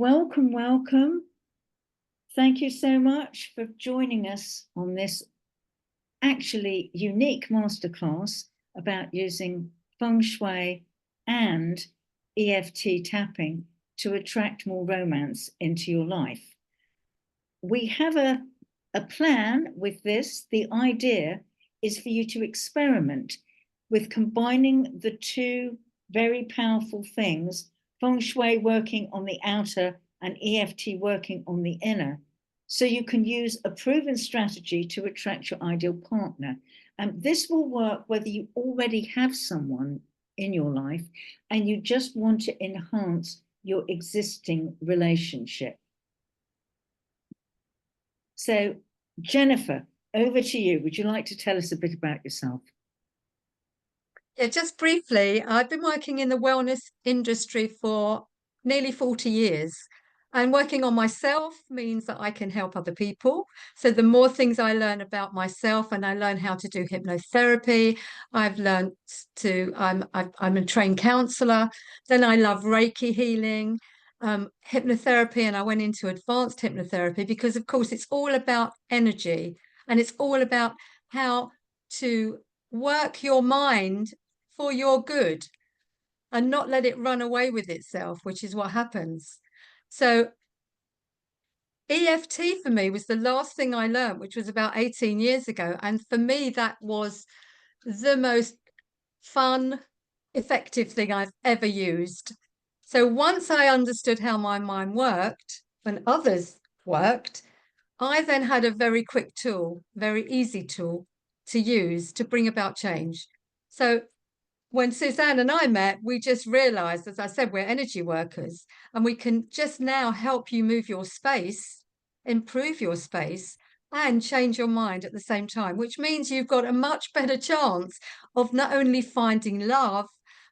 welcome, welcome. Thank you so much for joining us on this actually unique masterclass about using Feng Shui and EFT tapping to attract more romance into your life. We have a plan with this. The idea is for you to experiment with combining the two very powerful things, Feng Shui working on the outer and EFT working on the inner, so you can use a proven strategy to attract your ideal partner. And this will work whether you already have someone in your life and you just want to enhance your existing relationship. So, Jennifer, over to you. Would you like to tell us a bit about yourself? Yeah, just briefly, I've been working in the wellness industry for nearly 40 years. And working on myself means that I can help other people. So the more things I learn about myself, and I learn how to do hypnotherapy, I've learned to, I'm a trained counselor. Then I love Reiki healing, hypnotherapy, and I went into advanced hypnotherapy because, of course, it's all about energy and it's all about how to work your mind for your good and not let it run away with itself, which is what happens. So EFT for me was the last thing I learned, which was about 18 years ago. And for me, that was the most fun, effective thing I've ever used. So once I understood how my mind worked and others worked, I then had a very quick tool, very easy tool to use to bring about change. So when Suzanne and I met, we just realized, as I said, we're energy workers and we can just now help you move your space, improve your space, and change your mind at the same time, which means you've got a much better chance of not only finding love,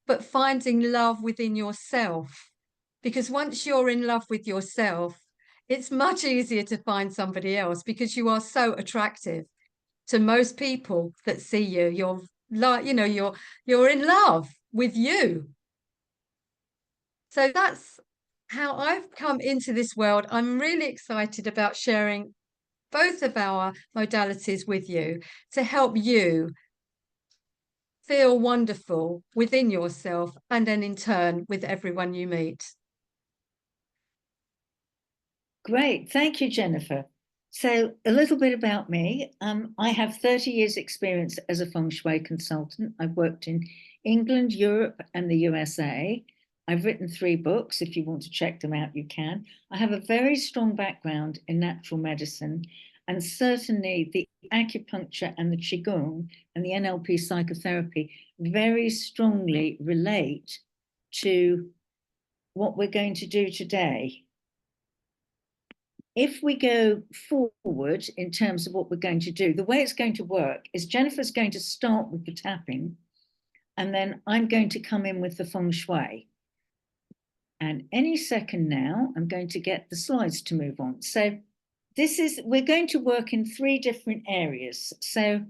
but finding love within yourself. Because once you're in love with yourself, it's much easier to find somebody else because you are so attractive to most people that see you. You're like, you're in love with you. So that's how I've come into this world. I'm really excited about sharing both of our modalities with you to help you feel wonderful within yourself and then in turn with everyone you meet. Great. Thank you, Jennifer. So a little bit about me. I have 30 years experience as a Feng Shui consultant. I've worked in England, Europe, and the USA. I've written 3 books. If you want to check them out, you can. I have a very strong background in natural medicine, and certainly the acupuncture and the Qigong and the NLP psychotherapy very strongly relate to what we're going to do today. If we go forward in terms of what we're going to do, the way it's going to work is Jennifer's going to start with the tapping, and then I'm going to come in with the Feng Shui. And any second now, I'm going to get the slides to move on. So we're going to work in 3 different areas. So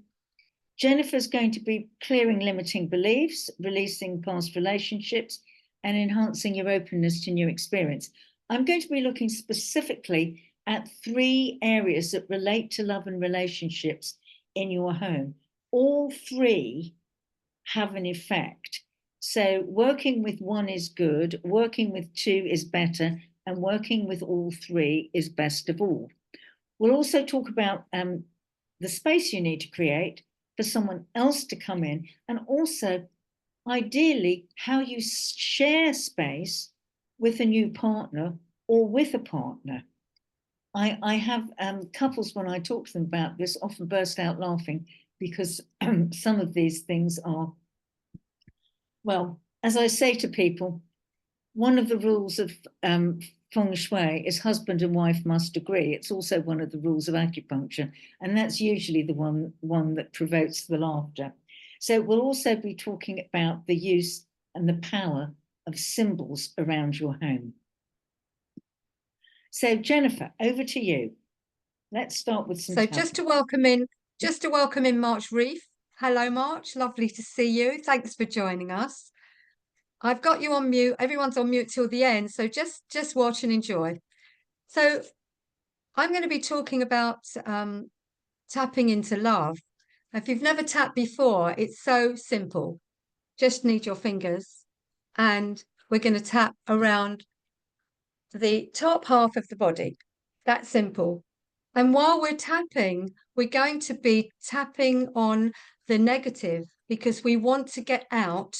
Jennifer's going to be clearing limiting beliefs, releasing past relationships, and enhancing your openness to new experience. I'm going to be looking specifically at 3 areas that relate to love and relationships in your home. All 3 have an effect. So working with 1 is good, working with 2 is better, and working with all 3 is best of all. We'll also talk about the space you need to create for someone else to come in, and also ideally how you share space with a new partner or with a partner. I have couples, when I talk to them about this, often burst out laughing because some of these things are, well, as I say to people, one of the rules of Feng Shui is husband and wife must agree. It's also one of the rules of acupuncture, and that's usually the one that provokes the laughter. So we'll also be talking about the use and the power of symbols around your home. So Jennifer, over to you. Let's start with some. So just to welcome in March Reef. Hello, March. Lovely to see you. Thanks for joining us. I've got you on mute. Everyone's on mute till the end. So just watch and enjoy. So I'm going to be talking about tapping into love. If you've never tapped before, it's so simple. Just need your fingers, and we're going to tap around the top half of the body. That's simple. And while we're tapping, we're going to be tapping on the negative because we want to get out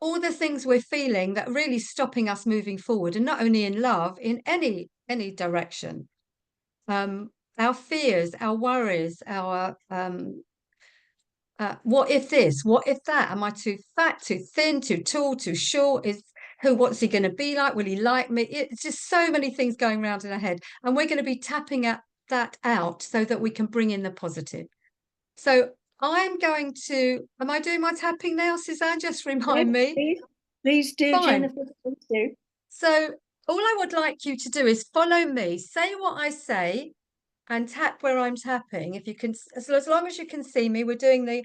all the things we're feeling that are really stopping us moving forward, and not only in love, in any direction. Our fears, our worries, our what if this, what if that? Am I too fat, too thin, too tall, too short? What's he going to be like? Will he like me? It's just so many things going around in our head, and we're going to be tapping at that out so that we can bring in the positive. So I'm going to, am I doing my tapping now, Suzanne? Just remind me. Please do, Fine. Jennifer, please do. So all I would like you to do is follow me. Say what I say and tap where I'm tapping. If you can, as long as you can see me, we're doing the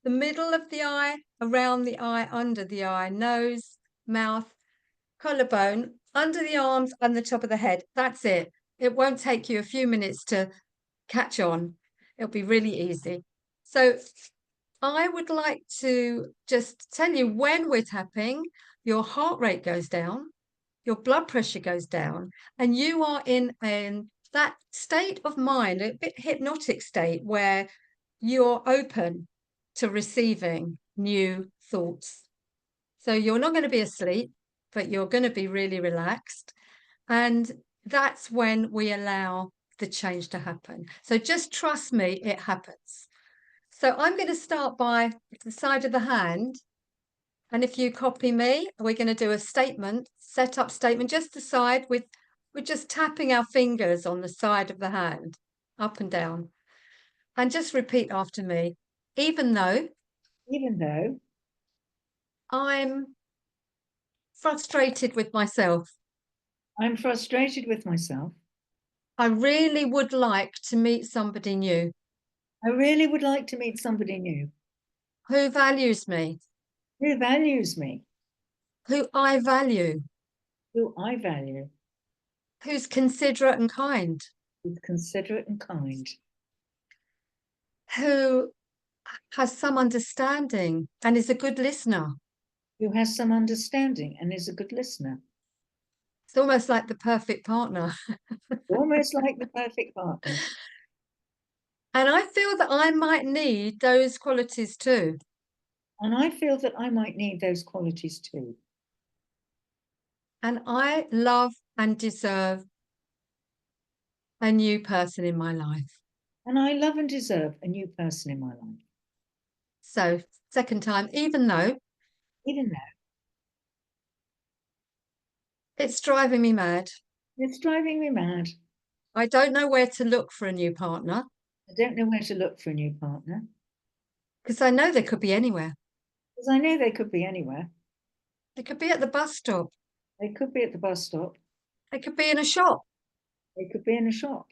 middle of the eye, around the eye, under the eye, nose, mouth, collarbone, under the arms, and the top of the head. That's it. It won't take you a few minutes to catch on. It'll be really easy. So I would like to just tell you, when we're tapping, your heart rate goes down, your blood pressure goes down, and you are in that state of mind, a bit hypnotic state, where you're open to receiving new thoughts. So you're not going to be asleep, but you're going to be really relaxed. And that's when we allow the change to happen. So just trust me, it happens. So I'm going to start by the side of the hand. And if you copy me, we're going to do a statement, set up statement, just the side we're just tapping our fingers on the side of the hand, up and down. And just repeat after me. Even though I'm frustrated with myself, I'm frustrated with myself, I really would like to meet somebody new I really would like to meet somebody new who values me, who values me, who I value, who I value, who's considerate and kind, who's considerate and kind, who has some understanding and is a good listener. who has some understanding and is a good listener. It's almost like the perfect partner. Almost like the perfect partner. And I feel that I might need those qualities too. And I feel that I might need those qualities too. And I love and deserve a new person in my life. And I love and deserve a new person in my life. So, second time, even though it's driving me mad, it's driving me mad, I don't know where to look for a new partner. I don't know where to look for a new partner. Because I know they could be anywhere. Because I know they could be anywhere. They could be at the bus stop. They could be at the bus stop. They could be in a shop. They could be in a shop.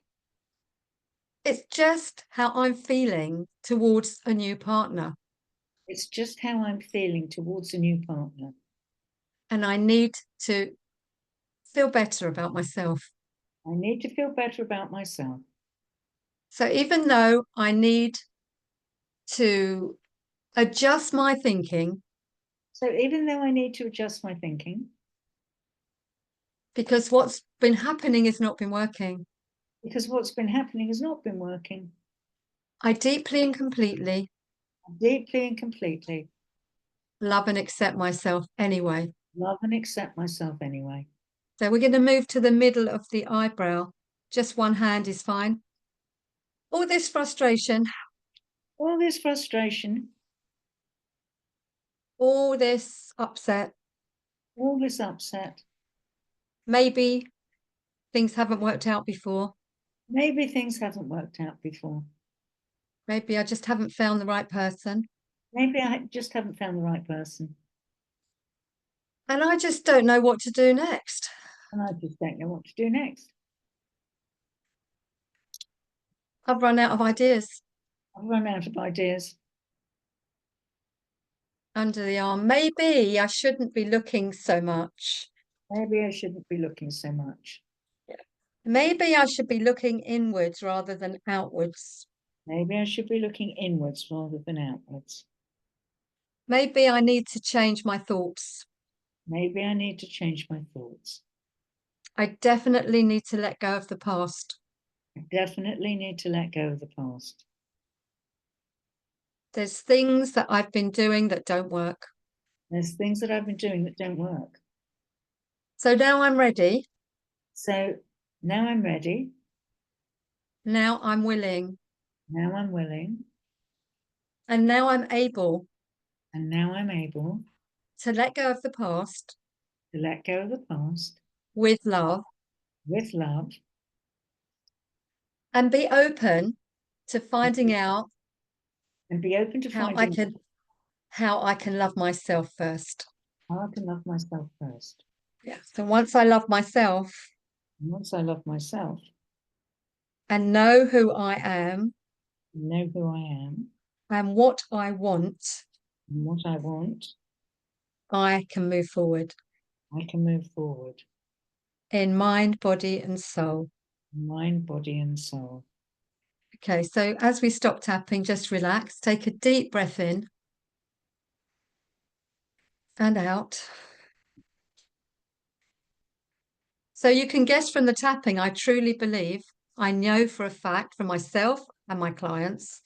It's just how I'm feeling towards a new partner. It's just how I'm feeling towards a new partner. And I need to feel better about myself. I need to feel better about myself. So even though I need to adjust my thinking, so even though I need to adjust my thinking, because what's been happening has not been working, because what's been happening has not been working, I deeply and completely love and accept myself anyway. Love and accept myself anyway. So we're going to move to the middle of the eyebrow. Just one hand is fine. All this frustration, all this frustration, all this upset, maybe things haven't worked out before. Maybe things haven't worked out before. Maybe I just haven't found the right person. Maybe I just haven't found the right person. And I just don't know what to do next. And I just don't know what to do next. I've run out of ideas. I've run out of ideas. Under the arm. Maybe I shouldn't be looking so much. Maybe I shouldn't be looking so much. Maybe I should be looking inwards rather than outwards. Maybe I should be looking inwards rather than outwards. Maybe I need to change my thoughts. Maybe I need to change my thoughts. I definitely need to let go of the past. I definitely need to let go of the past. There's things that I've been doing that don't work. There's things that I've been doing that don't work. So now I'm ready. So now I'm ready. Now I'm willing. Now I'm willing. And now I'm able And now I'm able to let go of the past to let go of the past with love with love and be open to finding out and be open to how finding I can love myself first. how I can love myself first. Yeah. So once I love myself And once I love myself, and know who I am know who I am and what I want, and what I want, I can move forward I can move forward. in mind, body, and soul. Mind, body, and soul. Okay, so as we stop tapping, just relax. Take a deep breath in and out. So you can guess from the tapping, I truly believe, I know for a fact for myself and my clients,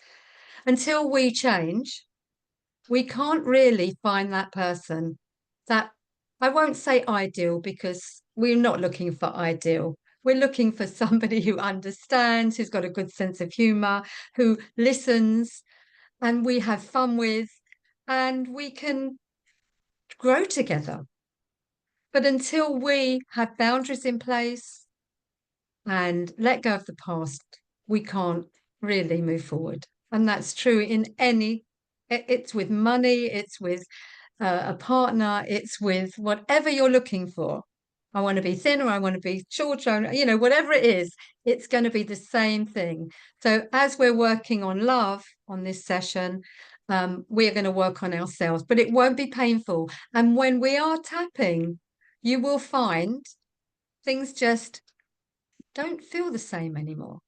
until we change, we can't really find that person that, I won't say ideal because we're not looking for ideal. We're looking for somebody who understands, who's got a good sense of humor, who listens, and we have fun with, and we can grow together. But until we have boundaries in place and let go of the past, we can't really move forward. And that's true in it's with money, it's with a partner, it's with whatever you're looking for. I want to be thinner, I want to be shorter, whatever it is, it's going to be the same thing. So as we're working on love on this session, we're going to work on ourselves, but it won't be painful. And when we are tapping, you will find things just don't feel the same anymore.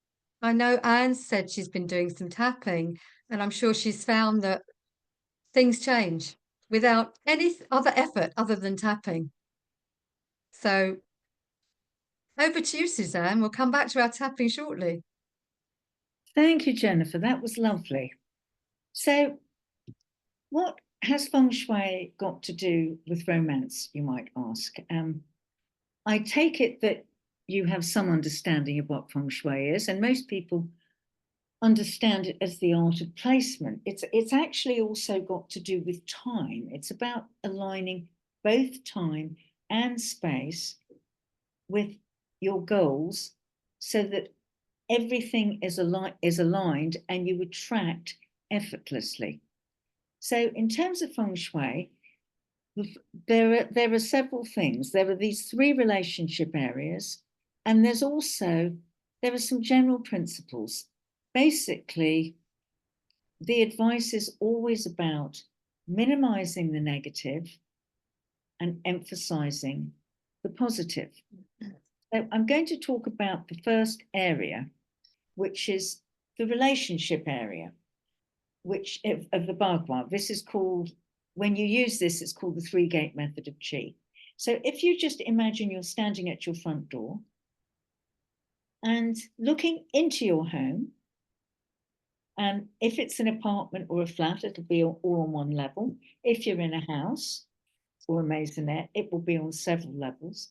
I know Anne said she's been doing some tapping, and I'm sure she's found that things change without any other effort other than tapping. So over to you, Suzanne. We'll come back to our tapping shortly. Thank you, Jennifer. That was lovely. So, what has Feng Shui got to do with romance, you might ask? I take it that you have some understanding of what Feng Shui is, and most people understand it as the art of placement. It's actually also got to do with time. It's about aligning both time and space with your goals so that everything is aligned and you attract effortlessly. So in terms of Feng Shui, there are several things. There are these three relationship areas, and there are some general principles. Basically, the advice is always about minimizing the negative and emphasizing the positive. So I'm going to talk about the first area, which is the relationship area, which of the Bhagwan. This is called, when you use this, it's called the three-gate method of Qi. So if you just imagine you're standing at your front door and looking into your home, and if it's an apartment or a flat, it'll be all on one level. If you're in a house or a maisonette, it will be on several levels.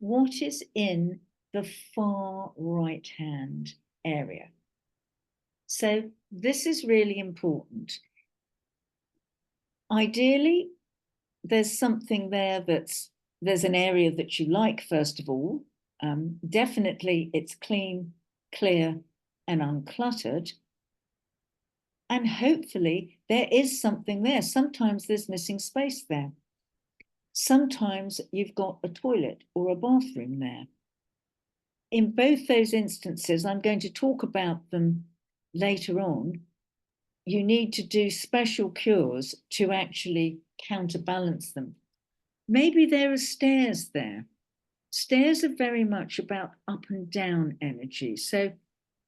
What is in the far right-hand area? So this is really important. Ideally, there's something there there's an area that you like, first of all. Definitely it's clean, clear, and uncluttered. And hopefully there is something there. Sometimes there's missing space there. Sometimes you've got a toilet or a bathroom there. In both those instances, I'm going to talk about them later on. You need to do special cures to actually counterbalance them. Maybe there are stairs there. Stairs are very much about up and down energy. So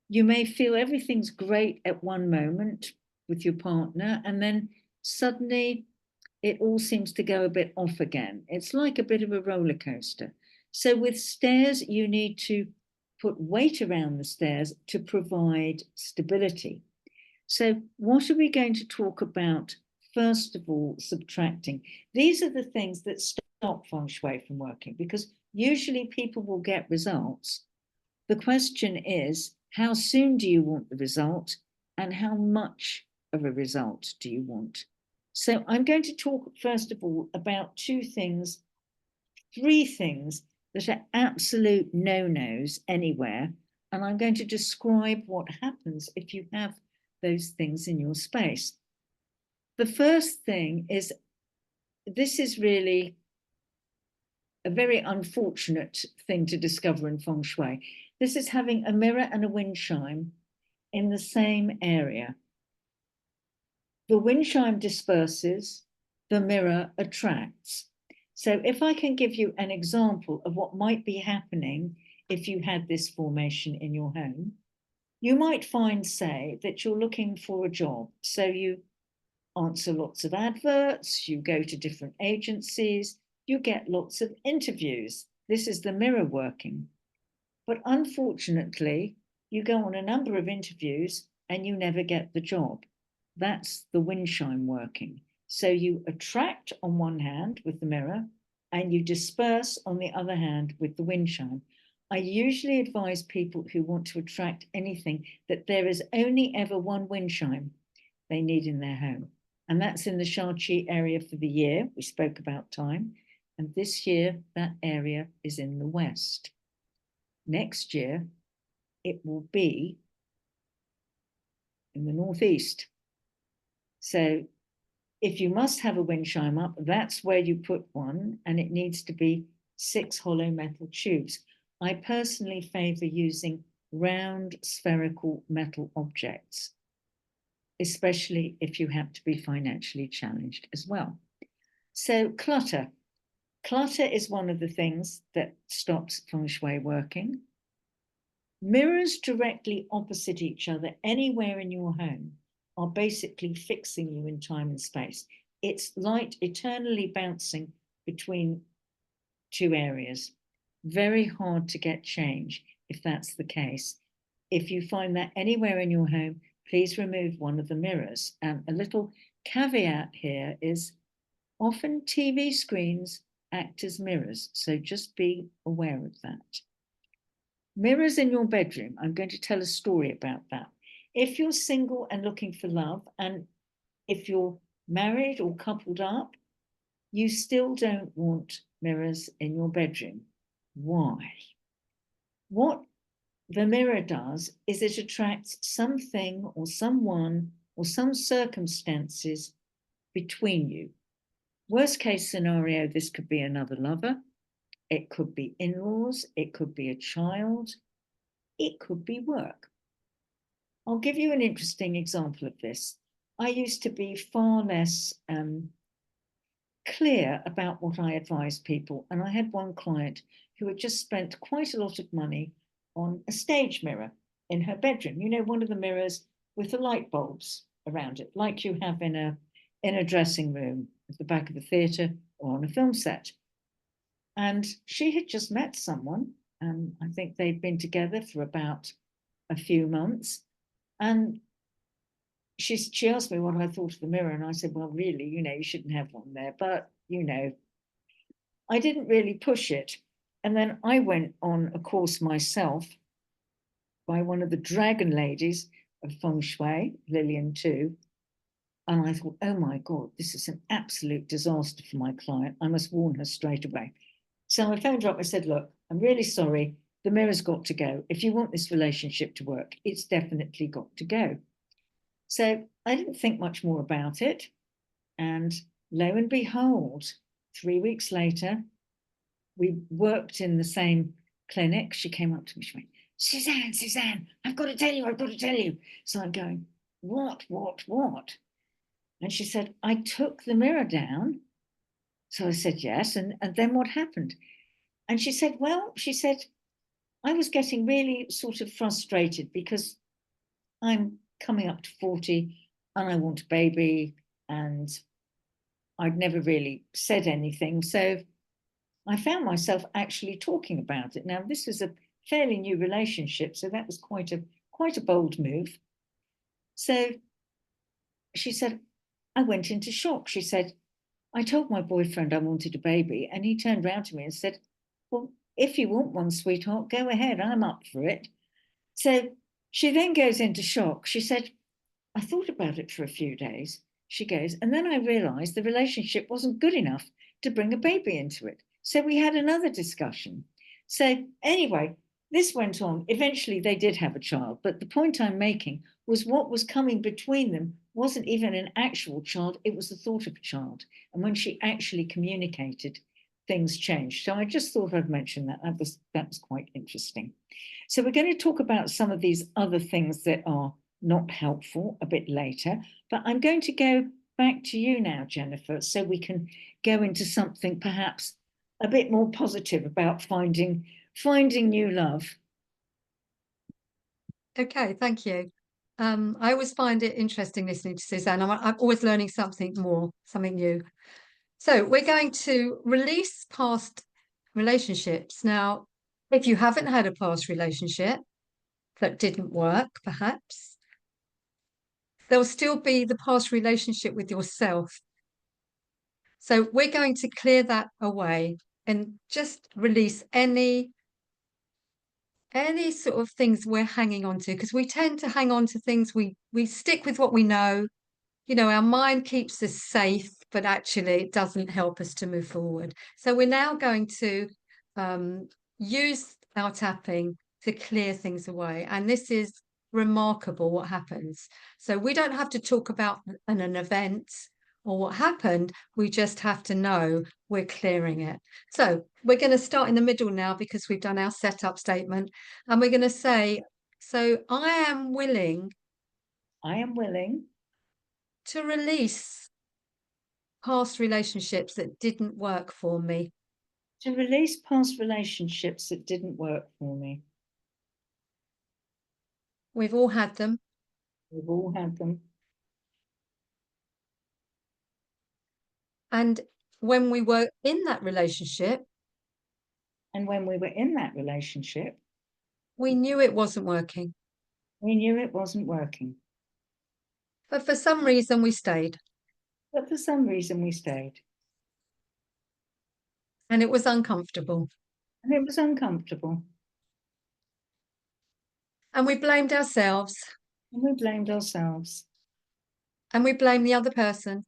you may feel everything's great at one moment with your partner, and then suddenly it all seems to go a bit off again. It's like a bit of a roller coaster. So with stairs, you need to put weight around the stairs to provide stability. So what are we going to talk about? First of all, subtracting. These are the things that stop Feng Shui from working, because usually people will get results. The question is, how soon do you want the result, and how much of a result do you want? So I'm going to talk, first of all, about three things that are absolute no-nos anywhere. And I'm going to describe what happens if you have those things in your space. The first thing is, this is really a very unfortunate thing to discover in Feng Shui. This is having a mirror and a wind chime in the same area. The wind chime disperses, the mirror attracts. So if I can give you an example of what might be happening if you had this formation in your home, you might find, say, that you're looking for a job. So you answer lots of adverts, you go to different agencies, you get lots of interviews. This is the mirror working. But unfortunately, you go on a number of interviews and you never get the job. That's the wind chime working. So you attract on one hand with the mirror, and you disperse on the other hand with the wind chime. I usually advise people who want to attract anything that there is only ever one wind chime they need in their home. And that's in the Shang-Chi area for the year. We spoke about time. And this year, that area is in the west. Next year, it will be in the northeast. So if you must have a wind chime up, that's where you put one, and it needs to be 6 hollow metal tubes. I personally favor using round spherical metal objects, especially if you have to be financially challenged as well. So clutter. Clutter is one of the things that stops Feng Shui working. Mirrors directly opposite each other anywhere in your home are basically fixing you in time and space. It's light eternally bouncing between two areas. Very hard to get change if that's the case. If you find that anywhere in your home, please remove one of the mirrors. And a little caveat here is, often TV screens act as mirrors, so just be aware of that. Mirrors in your bedroom. I'm going to tell a story about that. If you're single and looking for love, and if you're married or coupled up, you still don't want mirrors in your bedroom. Why? What the mirror does is it attracts something or someone or some circumstances between you. Worst case scenario, this could be another lover. It could be in-laws. It could be a child. It could be work. I'll give you an interesting example of this. I used to be far less clear about what I advised people. And I had one client who had just spent quite a lot of money on a stage mirror in her bedroom. You know, one of the mirrors with the light bulbs around it, like you have in a dressing room at the back of a theatre or on a film set. And she had just met someone, and I think they'd been together for about a few months. And she asked me what I thought of the mirror, and I said, well, really, you shouldn't have one there. But, I didn't really push it. And then I went on a course myself by one of the dragon ladies of Feng Shui, Lillian too. And I thought, oh my God, this is an absolute disaster for my client. I must warn her straight away. So I phoned her up. I said, look, I'm really sorry. The mirror's got to go. If you want this relationship to work, it's definitely got to go. So I didn't think much more about it. And lo and behold, 3 weeks later, we worked in the same clinic. She came up to me, she went, Suzanne, I've got to tell you. So I'm going, what? And she said, I took the mirror down. So I said, yes. And then what happened? And she said, well, she said, I was getting really sort of frustrated because I'm coming up to 40 and I want a baby and I'd never really said anything. So I found myself actually talking about it. Now, this was a fairly new relationship, so that was quite a bold move. So she said, I went into shock. She said, I told my boyfriend I wanted a baby, and he turned around to me and said, well, if you want one, sweetheart, go ahead. I'm up for it. So she then goes into shock. She said, I thought about it for a few days. She goes, and then I realized the relationship wasn't good enough to bring a baby into it. So we had another discussion. So anyway, this went on. Eventually, they did have a child. But the point I'm making was what was coming between them wasn't even an actual child, it was the thought of a child. And when she actually communicated, things changed. So I just thought I'd mention that. That was quite interesting. So we're going to talk about some of these other things that are not helpful a bit later, but I'm going to go back to you now, Jennifer, so we can go into something perhaps a bit more positive about finding new love. Okay, thank you. I always find it interesting listening to Suzanne. I'm always learning something more, something new. So we're going to release past relationships. Now, if you haven't had a past relationship that didn't work, perhaps, there'll still be the past relationship with yourself. So we're going to clear that away and just release any sort of things we're hanging on to, because we tend to hang on to things, we stick with what we know. You know, our mind keeps us safe, but actually it doesn't help us to move forward. So we're now going to use our tapping to clear things away. And this is remarkable what happens. So we don't have to talk about an event or what happened. We just have to know we're clearing it. So we're going to start in the middle now because we've done our setup statement. And we're going to say, so I am willing to release past relationships that didn't work for me. To release past relationships that didn't work for me. We've all had them. We've all had them. And when we were in that relationship, we knew it wasn't working. We knew it wasn't working. But for some reason, we stayed. But for some reason, we stayed. And it was uncomfortable. And it was uncomfortable. And we blamed ourselves. And we blamed ourselves. And we blamed the other person.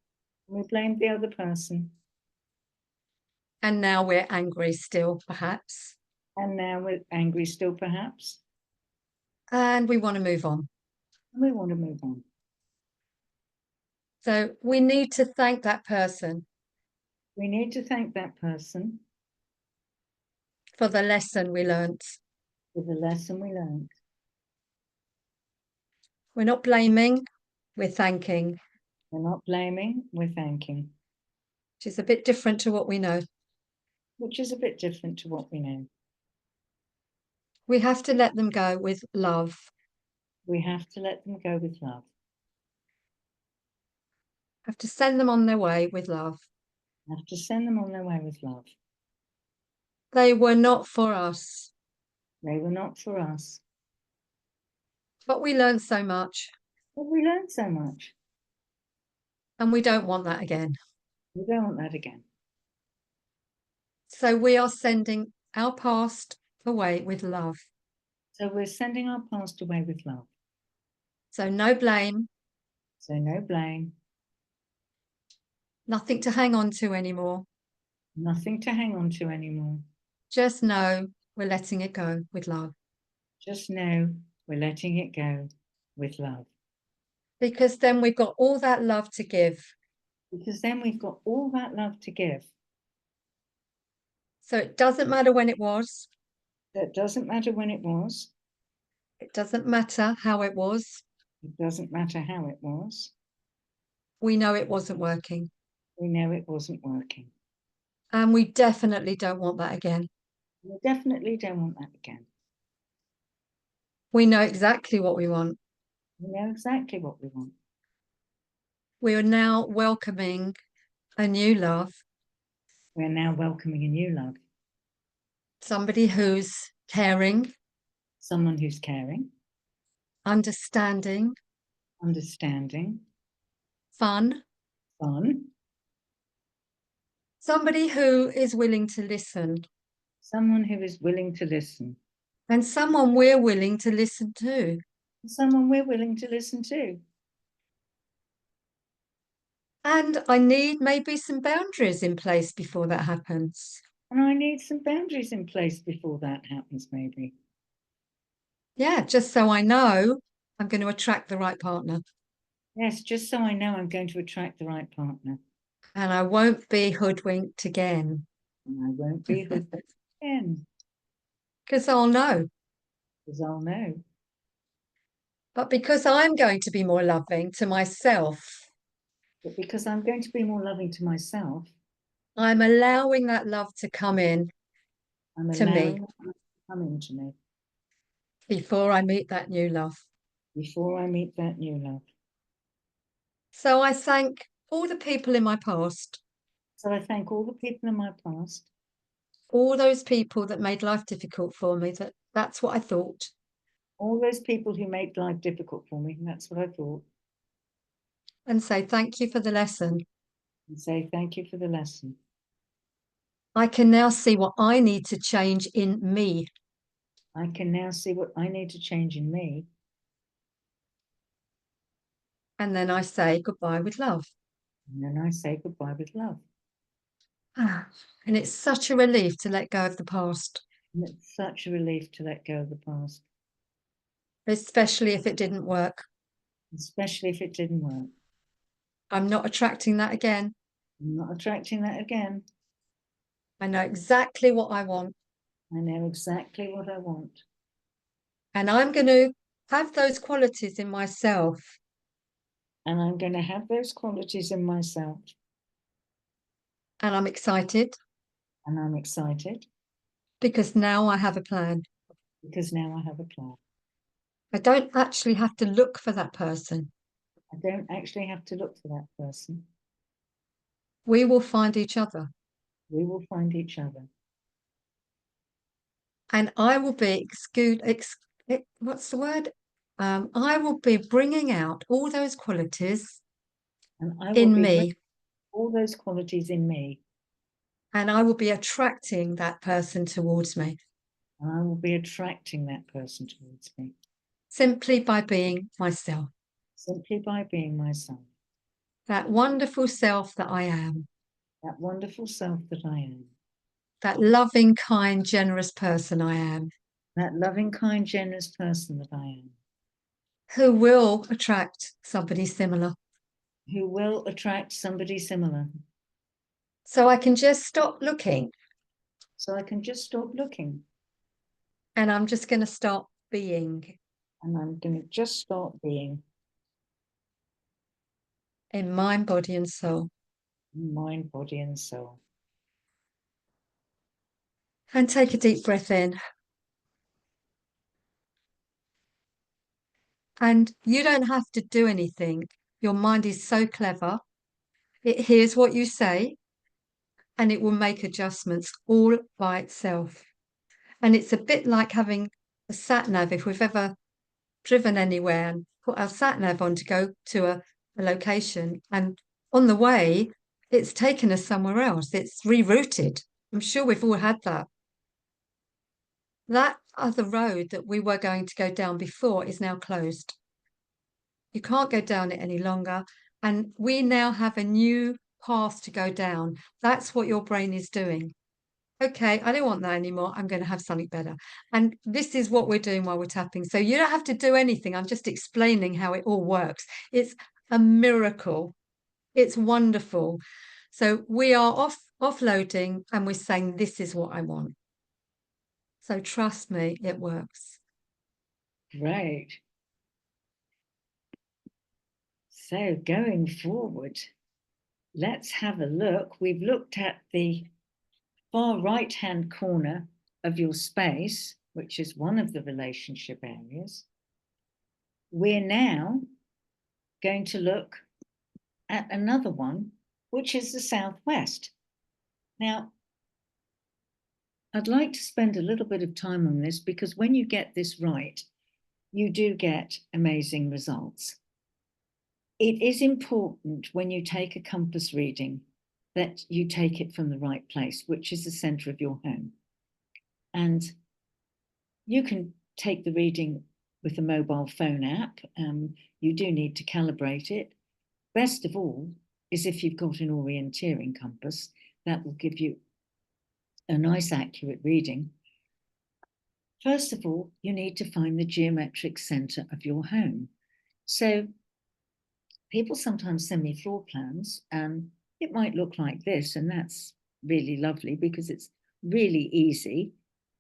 And we blamed the other person. And now we're angry still, perhaps. And now we're angry still, perhaps. And we want to move on. And we want to move on. So we need to thank that person. We need to thank that person for the lesson we learnt. For the lesson we learned. We're not blaming, we're thanking. We're not blaming, we're thanking. Which is a bit different to what we know. Which is a bit different to what we know. We have to let them go with love. We have to let them go with love. Have to send them on their way with love. Have to send them on their way with love. They were not for us. They were not for us. But we learned so much. But we learned so much. And we don't want that again. We don't want that again. So we are sending our past away with love. So we're sending our past away with love. So no blame. So no blame. Nothing to hang on to anymore. Nothing to hang on to anymore. Just know we're letting it go with love. Just know we're letting it go with love. Because then we've got all that love to give. Because then we've got all that love to give. So it doesn't matter when it was. It doesn't matter when it was. It doesn't matter how it was. It doesn't matter how it was. we know it wasn't working. We know it wasn't working. And we definitely don't want that again. We definitely don't want that again. We know exactly what we want. We know exactly what we want. We are now welcoming a new love, We're now welcoming a new love. somebody who's caring, Someone who's caring, understanding, understanding, fun, fun, somebody who is willing to listen, someone who is willing to listen, and someone we're willing to listen to. someone we're willing to listen to. And I need maybe some boundaries in place before that happens. And I need some boundaries in place before that happens, maybe. Yeah, just so I know I'm going to attract the right partner. Yes, just so I know I'm going to attract the right partner. And I won't be hoodwinked again. And I won't be hooked again. Because I'll know. Because I'll know. But because I'm going to be more loving to myself, But because I'm going to be more loving to myself, I'm allowing that love to come in I'm to me allowing that love to come into me before I meet that new love. before I meet that new love. So I thank all the people in my past, So I thank all the people in my past, all those people that made life difficult for me, that's what I thought. all those people who made life difficult for me, and that's what I thought, And say thank you for the lesson. and say thank you for the lesson. I can now see what I need to change in me. I can now see what I need to change in me. And then I say goodbye with love. And then I say goodbye with love. And it's such a relief to let go of the past, And it's such a relief to let go of the past, especially if it didn't work. especially if it didn't work. I'm not attracting that again. I'm not attracting that again. I know exactly what I want. I know exactly what I want. And I'm going to have those qualities in myself. And I'm going to have those qualities in myself. And I'm excited And I'm excited because now I have a plan. because now I have a plan. I don't actually have to look for that person. I don't actually have to look for that person. We will find each other. We will find each other. And I will be, what's the word? I will be bringing out all those qualities And I will in be bringing me. all those qualities in me. And I will be attracting that person towards me And I will be attracting that person towards me. simply by being myself. Simply by being myself. That wonderful self that I am. That wonderful self that I am. That loving, kind, generous person I am. That loving, kind, generous person that I am. Who will attract somebody similar. Who will attract somebody similar. So I can just stop looking. So I can just stop looking. And I'm just going to start being. And I'm going to just start being. In mind, body, and soul. Mind, body, and soul. And take a deep breath in. And you don't have to do anything. Your mind is so clever. It hears what you say and it will make adjustments all by itself. And it's a bit like having a sat nav. If we've ever driven anywhere and put our sat nav on to go to a location, and on the way, it's taken us somewhere else. It's rerouted. I'm sure we've all had that. That other road that we were going to go down before is now closed. You can't go down it any longer. And we now have a new path to go down. That's what your brain is doing. Okay, I don't want that anymore. I'm going to have something better. And this is what we're doing while we're tapping. So you don't have to do anything. I'm just explaining how it all works. It's a miracle. It's wonderful. So we are offloading and we're saying, this is what I want. So trust me, it works. Right. So going forward, let's have a look. We've looked at the far right-hand corner of your space, which is one of the relationship areas. We're now going to look at another one, which is the southwest. Now, I'd like to spend a little bit of time on this because when you get this right, you do get amazing results. It is important when you take a compass reading that you take it from the right place, which is the center of your home. And you can take the reading with a mobile phone app. You do need to calibrate it. Best of all is if you've got an orienteering compass, that will give you a nice accurate reading. First of all, you need to find the geometric center of your home. So people sometimes send me floor plans and it might look like this, and that's really lovely because it's really easy.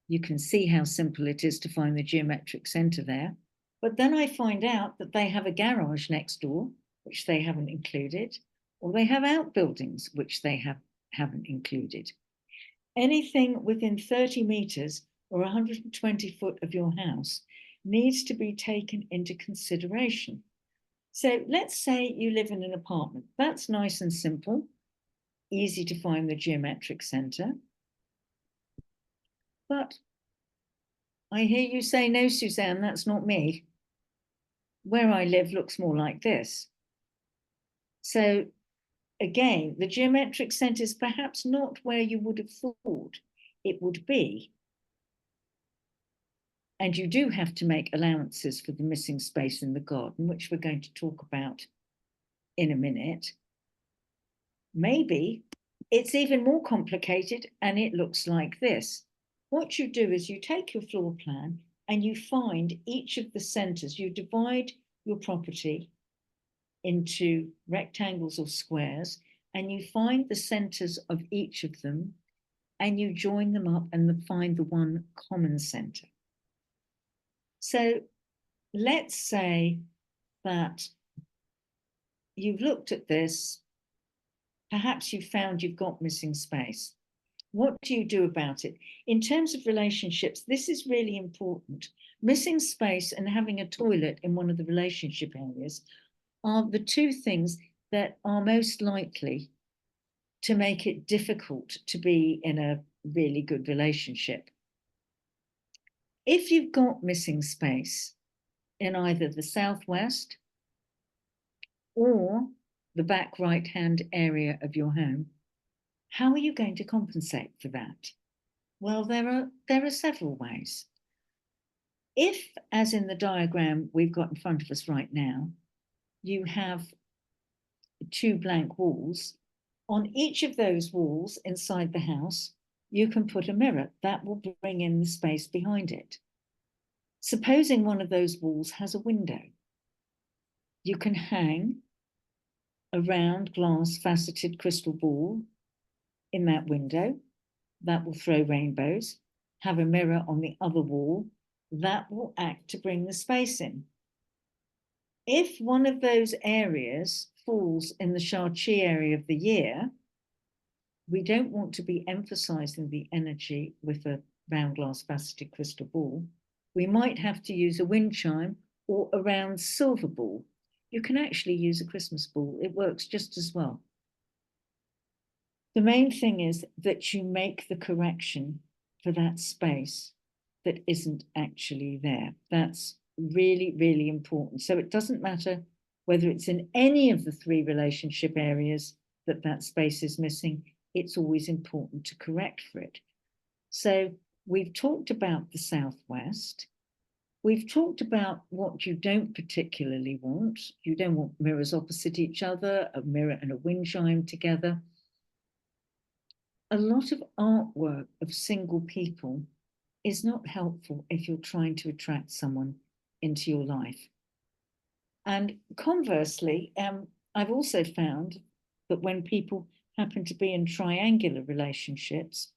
You can see how simple it is to find the geometric center there. But then I find out that they have a garage next door, which they haven't included, or they have outbuildings, which they haven't included. Anything within 30 meters or 120 foot of your house needs to be taken into consideration. So let's say you live in an apartment. That's nice and simple, easy to find the geometric center. But I hear you say, no, Suzanne, that's not me. Where I live looks more like this. So again, the geometric center is perhaps not where you would have thought it would be. And you do have to make allowances for the missing space in the garden, which we're going to talk about in a minute. Maybe it's even more complicated and it looks like this. What you do is you take your floor plan and you find each of the centers. You divide your property into rectangles or squares, and you find the centers of each of them and you join them up and find the one common center. So let's say that you've looked at this, perhaps you've found you've got missing space. What do you do about it? In terms of relationships, this is really important. Missing space and having a toilet in one of the relationship areas are the two things that are most likely to make it difficult to be in a really good relationship. If you've got missing space in either the southwest or the back right-hand area of your home, how are you going to compensate for that? Well, there are several ways. If, as in the diagram we've got in front of us right now, you have two blank walls, on each of those walls inside the house, you can put a mirror that will bring in the space behind it. Supposing one of those walls has a window, you can hang a round glass faceted crystal ball in that window that will throw rainbows, have a mirror on the other wall that will act to bring the space in. If one of those areas falls in the Shar-Chi area of the year, we don't want to be emphasizing the energy with a round glass faceted crystal ball. We might have to use a wind chime or a round silver ball. You can actually use a Christmas ball. It works just as well. The main thing is that you make the correction for that space that isn't actually there. That's really, really important. So it doesn't matter whether it's in any of the three relationship areas that space is missing, it's always important to correct for it. So we've talked about the southwest. We've talked about what you don't particularly want. You don't want mirrors opposite each other, a mirror and a wind chime together. A lot of artwork of single people is not helpful if you're trying to attract someone into your life. And conversely, I've also found that when people happen to be in triangular relationships,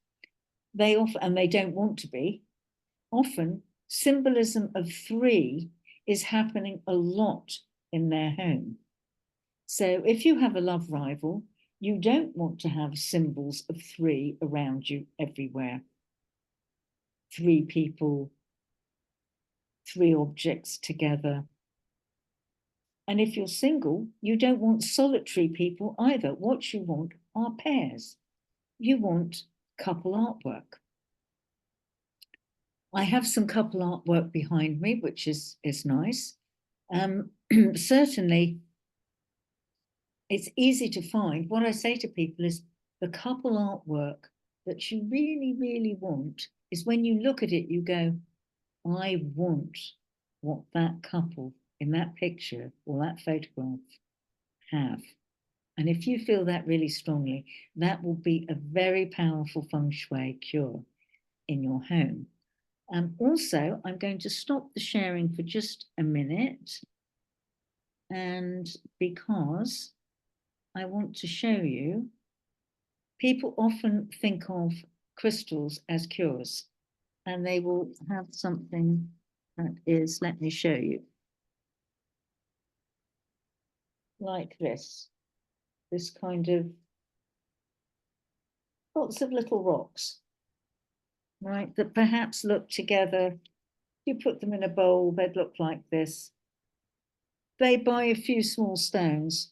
they often, and they don't want to be, often symbolism of three is happening a lot in their home. So if you have a love rival, you don't want to have symbols of three around you everywhere. Three people, three objects together. And if you're single, you don't want solitary people either. What you want are pairs. You want couple artwork. I have some couple artwork behind me, which is nice. Certainly, it's easy to find. What I say to people is the couple artwork that you really, really want is when you look at it, you go, I want what that couple in that picture or that photograph have. And if you feel that really strongly, that will be a very powerful feng shui cure in your home. Also, I'm going to stop the sharing for just a minute. And because I want to show you, people often think of crystals as cures, and they will have something that is, let me show you, like this kind of lots of little rocks, right, that perhaps look together. You put them in a bowl, they'd look like this. They buy a few small stones.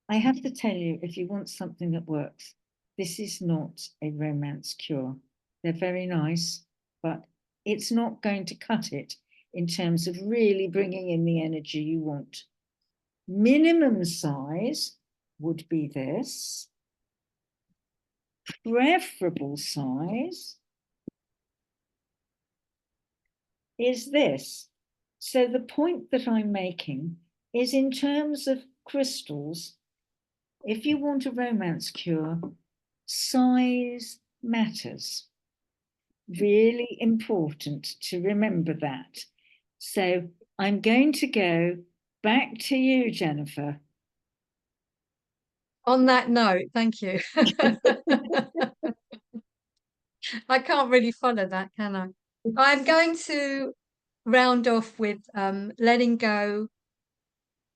I have to tell you, if you want something that works, this is not a romance cure. They're very nice, but it's not going to cut it in terms of really bringing in the energy you want. Minimum size would be this. Preferable size is this. So the point that I'm making is in terms of crystals, if you want a romance cure, size matters. Really important to remember that. So I'm going to go back to you, Jennifer. On that note, thank you. I can't really follow that, can I? I'm going to round off with letting go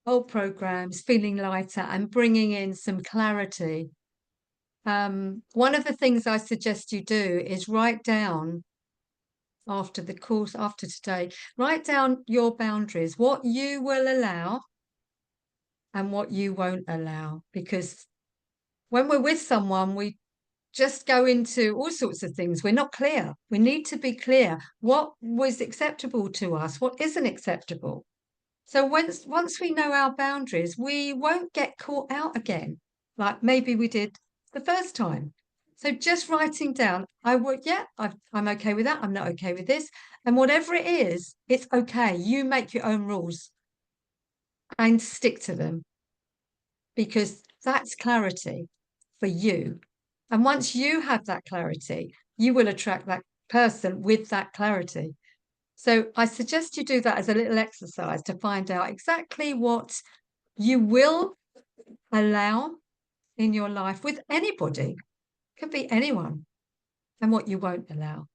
old programs, feeling lighter, and bringing in some clarity. One of the things I suggest you do is write down after the course, after today, write down your boundaries, what you will allow and what you won't allow. Because when we're with someone, we just go into all sorts of things. We're not clear. We need to be clear. What was acceptable to us? What isn't acceptable? So once we know our boundaries, we won't get caught out again, like maybe we did the first time. So just writing down, I'm okay with that. I'm not okay with this. And whatever it is, it's okay. You make your own rules and stick to them because that's clarity for you. And once you have that clarity, you will attract that person with that clarity. So I suggest you do that as a little exercise to find out exactly what you will allow in your life with anybody, could be anyone, and what you won't allow.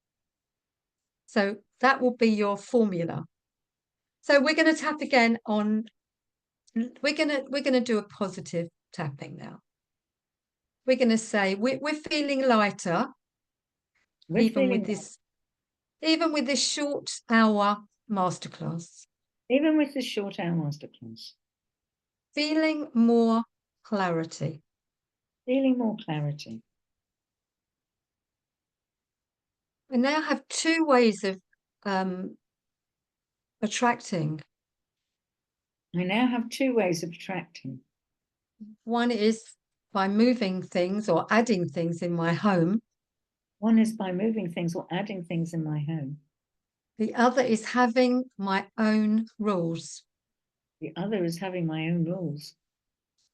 So that will be your formula. So we're going to tap again on, we're going to do a positive tapping now. We're going to say we're feeling lighter, even with this short hour masterclass. Even with this short hour masterclass. Feeling more clarity. Feeling more clarity. I now have two ways of attracting. I now have two ways of attracting. One is by moving things or adding things in my home. One is by moving things or adding things in my home. The other is having my own rules. The other is having my own rules.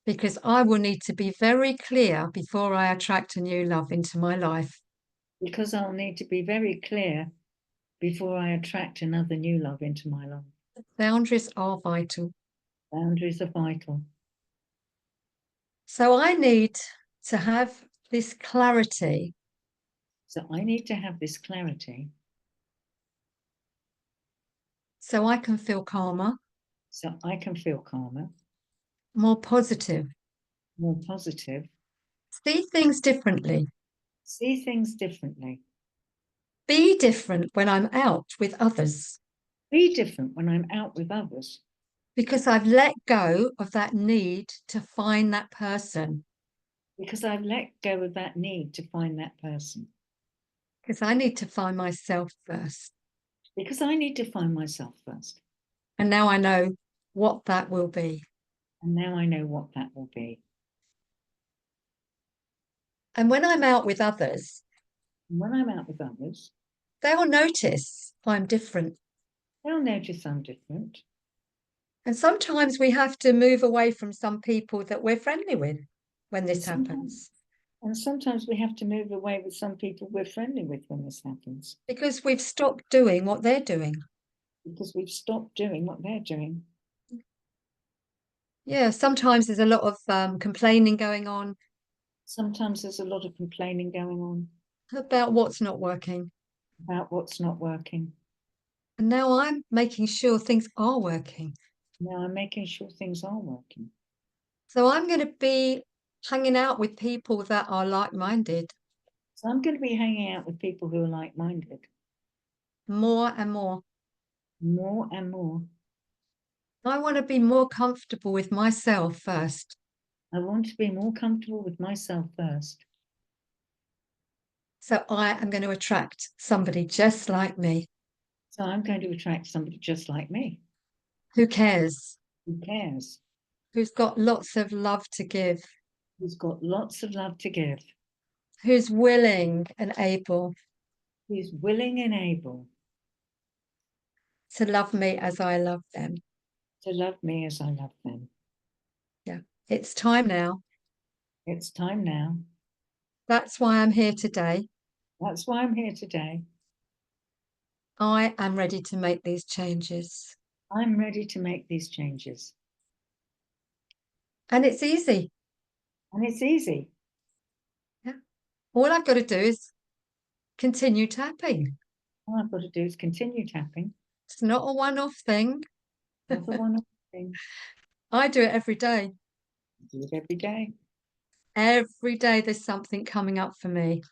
Because I will need to be very clear before I attract a new love into my life. Because I'll need to be very clear before I attract another new love into my life. Boundaries are vital. Boundaries are vital. So I need to have this clarity. So I need to have this clarity. So I can feel calmer. So I can feel calmer. more positive, more positive, see things differently, see things differently, be different when I'm out with others, be different when I'm out with others, because I've let go of that need to find that person, because I've let go of that need to find that person, because I need to find myself first. because I need to find myself first. And now I know what that will be. And now I know what that will be. And when I'm out with others, And when I'm out with others, they'll notice I'm different. they'll notice I'm different. And sometimes we have to move away from some people that we're friendly with when And this happens. sometimes we have to move away with some people we're friendly with when this happens. Because we've stopped doing what they're doing. Because we've stopped doing what they're doing. Yeah, sometimes there's a lot of complaining going on Sometimes there's a lot of complaining going on about what's not working. about what's not working. And now I'm making sure things are working. Now I'm making sure things are working. So I'm going to be hanging out with people that are like-minded So I'm going to be hanging out with people who are like-minded more and more. more and more. I want to be more comfortable with myself first. I want to be more comfortable with myself first. So I am going to attract somebody just like me. So I'm going to attract somebody just like me. Who cares? Who cares? Who's got lots of love to give. Who's got lots of love to give. Who's willing and able Who's willing and able to love me as I love them. to love me as I love them. Yeah, it's time now. It's time now. That's why I'm here today. That's why I'm here today. I am ready to make these changes. I'm ready to make these changes. And it's easy. And it's easy. Yeah. All I've got to do is continue tapping. All I've got to do is continue tapping. It's not a one-off thing. Not a one-off thing. I do it every day. I do it every day. Every day there's something coming up for me.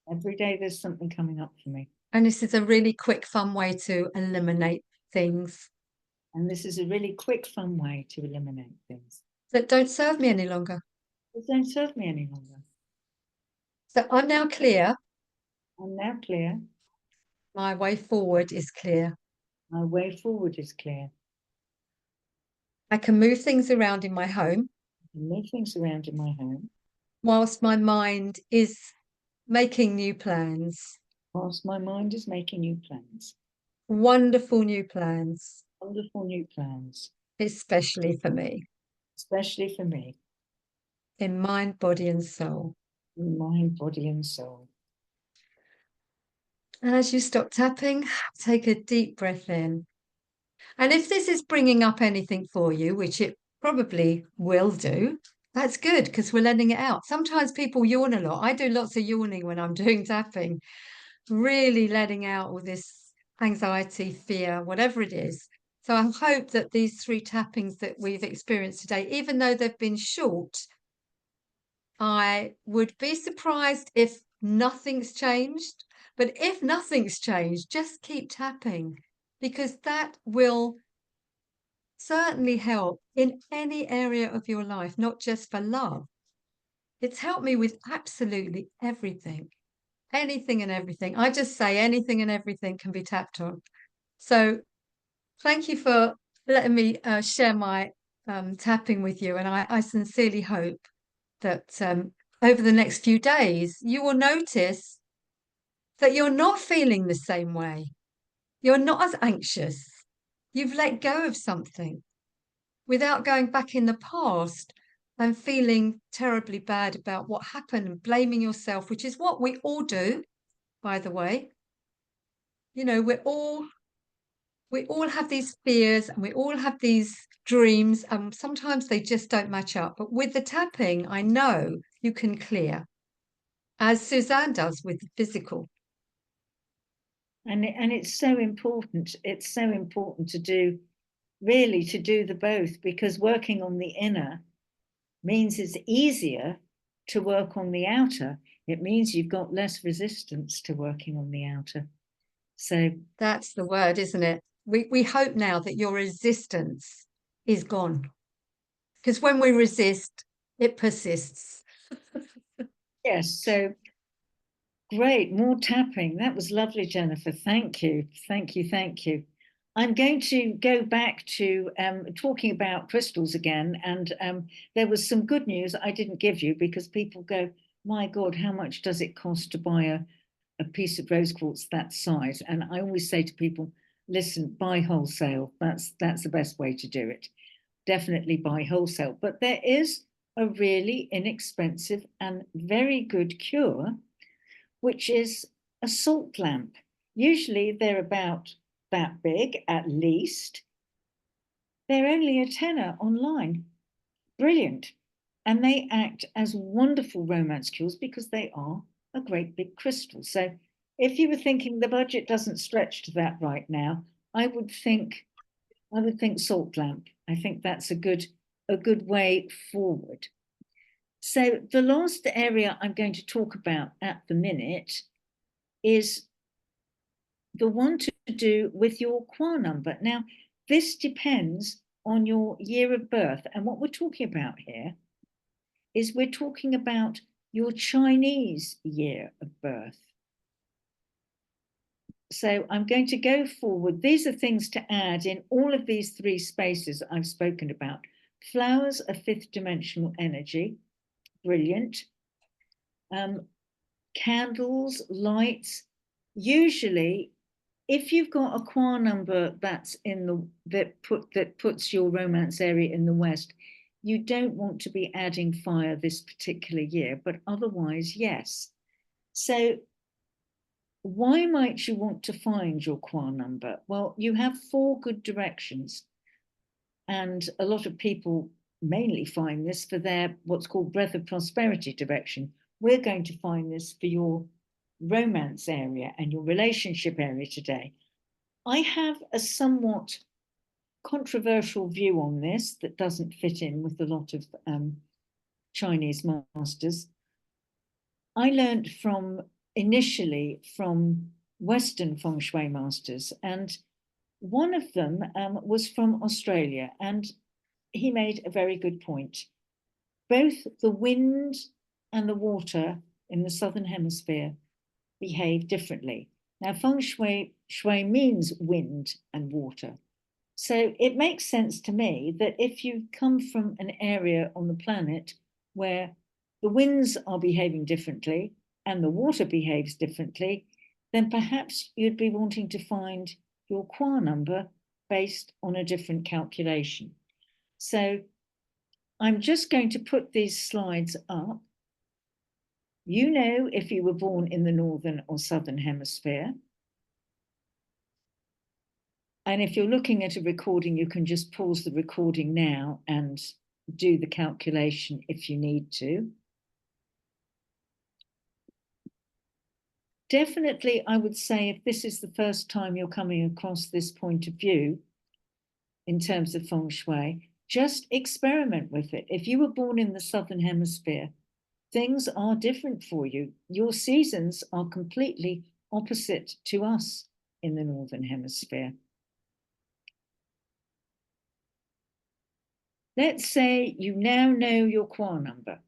Every day there's something coming up for me. And this is a really quick, fun way to eliminate things And this is a really quick, fun way to eliminate things that don't serve me any longer. that don't serve me any longer. So I'm now clear. I'm now clear. My way forward is clear. My way forward is clear. I can move things around in my home I can move things around in my home whilst my mind is making new plans, whilst my mind is making new plans. wonderful new plans, Wonderful new plans. especially for me, Especially for me. in mind, body, and soul. In mind, body, and soul. And as you stop tapping, take a deep breath in. And if this is bringing up anything for you, which it probably will do, that's good because we're letting it out. Sometimes people yawn a lot. I do lots of yawning when I'm doing tapping, really letting out all this anxiety, fear, whatever it is. So I hope that these 3 tappings that we've experienced today, even though they've been short, I would be surprised if nothing's changed. But if nothing's changed, just keep tapping because that will certainly help in any area of your life, not just for love. It's helped me with absolutely everything, anything and everything. I just say anything and everything can be tapped on. So thank you for letting me share my tapping with you. And I sincerely hope that over the next few days, you will notice that you're not feeling the same way. You're not as anxious. You've let go of something without going back in the past and feeling terribly bad about what happened and blaming yourself, which is what we all do, by the way. You know, we all have these fears and we all have these dreams, and sometimes they just don't match up. But with the tapping, I know you can clear, as Suzanne does with the physical. And it's so important. It's so important to do really to do the both, because working on the inner means it's easier to work on the outer. It means you've got less resistance to working on the outer. So That's the word, isn't it? We hope now that your resistance is gone. Because when we resist, it persists. yes, so great, more tapping. That was lovely, Jennifer. Thank you, thank you, thank you. I'm going to go back to talking about crystals again, and there was some good news I didn't give you because people go, my God, how much does it cost to buy a piece of rose quartz that size? And I always say to people, listen, buy wholesale. That's the best way to do it. Definitely buy wholesale. But there is a really inexpensive and very good cure, which is a salt lamp. Usually they're about that big at least. They're only a tenner online. Brilliant. And they act as wonderful romance cures because they are a great big crystal. So if you were thinking the budget doesn't stretch to that right now, I would think salt lamp. I think that's a good way forward. So the last area I'm going to talk about at the minute is the one to do with your qua number. Now, this depends on your year of birth. And what we're talking about here is we're talking about your Chinese year of birth. So I'm going to go forward. These are things to add in all of these three spaces I've spoken about. Flowers are fifth dimensional energy. Brilliant. Candles, lights. Usually, if you've got a qua number that's in the that puts your romance area in the west, you don't want to be adding fire this particular year, but otherwise, yes. So why might you want to find your qua number? Well, you have 4 good directions, and a lot of people mainly find this for their what's called breath of prosperity direction. We're going to find this for your romance area and your relationship area today. I have a somewhat controversial view on this that doesn't fit in with a lot of Chinese masters. I learned initially from Western Feng Shui masters, and one of them was from Australia, and he made a very good point. Both the wind and the water in the southern hemisphere behave differently. Now, Feng Shui means wind and water. So it makes sense to me that if you come from an area on the planet where the winds are behaving differently and the water behaves differently, then perhaps you'd be wanting to find your qua number based on a different calculation. So I'm just going to put these slides up. You know if you were born in the northern or southern hemisphere. And if you're looking at a recording, you can just pause the recording now and do the calculation if you need to. Definitely, I would say if this is the first time you're coming across this point of view in terms of Feng Shui, just experiment with it. If you were born in the southern hemisphere, things are different for you. Your seasons are completely opposite to us in the northern hemisphere. Let's say you now know your qua number.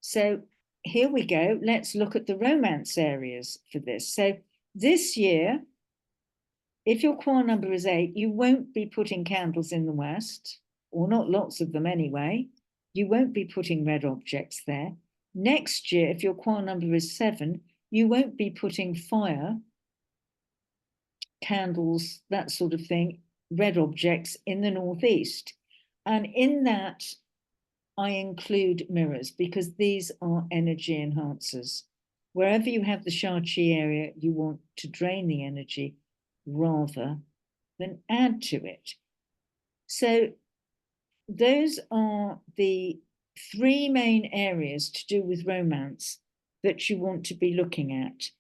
So here we go. Let's look at the romance areas for this. So this year, if your qua number is 8, you won't be putting candles in the west, or not lots of them anyway. You won't be putting red objects there. Next year, if your qua number is 7, you won't be putting fire, candles, that sort of thing, red objects in the northeast. And in that, I include mirrors because these are energy enhancers. Wherever you have the Sha Qi area, you want to drain the energy rather than add to it. So those are the 3 main areas to do with romance that you want to be looking at.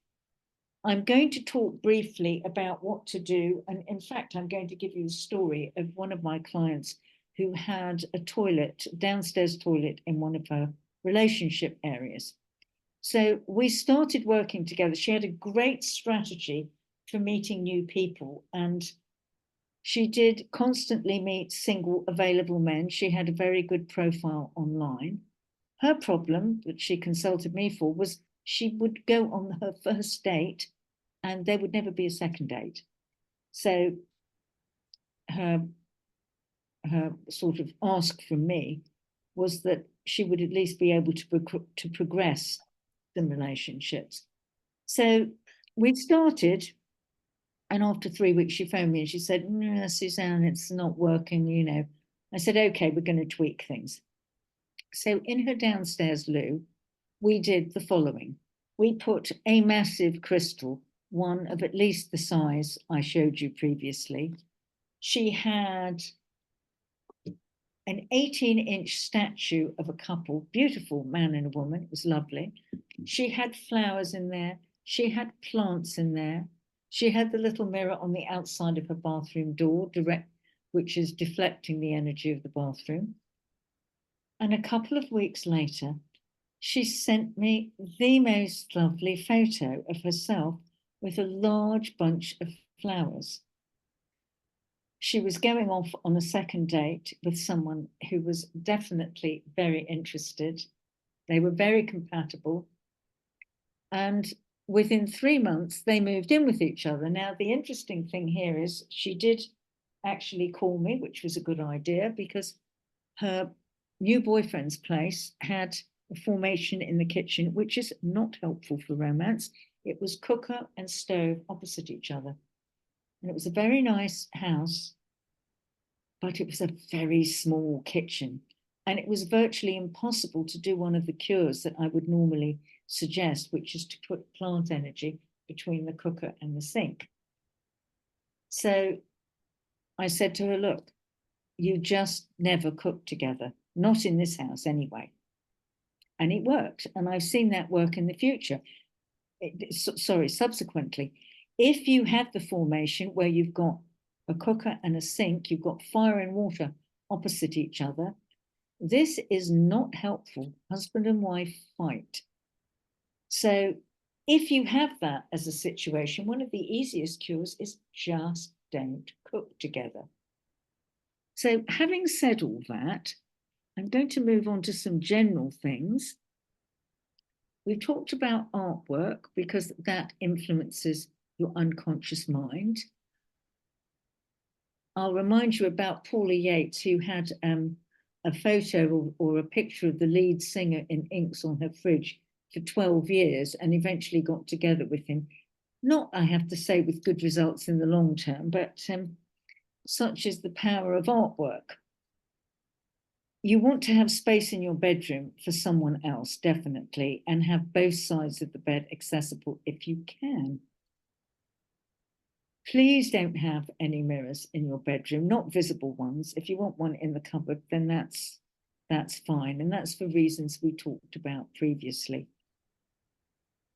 I'm going to talk briefly about what to do. And in fact, I'm going to give you a story of one of my clients who had a toilet, downstairs toilet in one of her relationship areas. So we started working together. She had a great strategy for meeting new people, and she did constantly meet single available men. She had a very good profile online. Her problem that she consulted me for was she would go on her first date and there would never be a second date. So her sort of ask from me was that she would at least be able to progress some relationships. So we started, and after 3 weeks, she phoned me and she said, "No, Suzanne, it's not working, you know." I said, "Okay, we're going to tweak things." So in her downstairs loo, we did the following. We put a massive crystal, one of at least the size I showed you previously. She had an 18-inch statue of a couple, beautiful man and a woman. It was lovely. She had flowers in there. She had plants in there. She had the little mirror on the outside of her bathroom door, which is deflecting the energy of the bathroom. And a couple of weeks later, she sent me the most lovely photo of herself with a large bunch of flowers. She was going off on a second date with someone who was definitely very interested. They were very compatible. And within 3 months, they moved in with each other. Now, the interesting thing here is she did actually call me, which was a good idea, because her new boyfriend's place had a formation in the kitchen, which is not helpful for romance. It was cooker and stove opposite each other. And it was a very nice house, but it was a very small kitchen. And it was virtually impossible to do one of the cures that I would normally suggest, which is to put plant energy between the cooker and the sink. So I said to her, "Look, you just never cook together, not in this house anyway." And it worked. And I've seen that work in the future. Subsequently, if you have the formation where you've got a cooker and a sink, you've got fire and water opposite each other, this is not helpful. Husband and wife fight. So if you have that as a situation, one of the easiest cures is just don't cook together. So having said all that, I'm going to move on to some general things. We've talked about artwork because that influences your unconscious mind. I'll remind you about Paula Yates, who had a photo or a picture of the lead singer in inks on her fridge for 12 years and eventually got together with him. Not, I have to say, with good results in the long term, but such is the power of artwork. You want to have space in your bedroom for someone else, definitely, and have both sides of the bed accessible if you can. Please don't have any mirrors in your bedroom, not visible ones. If you want one in the cupboard, then that's fine. And that's for reasons we talked about previously.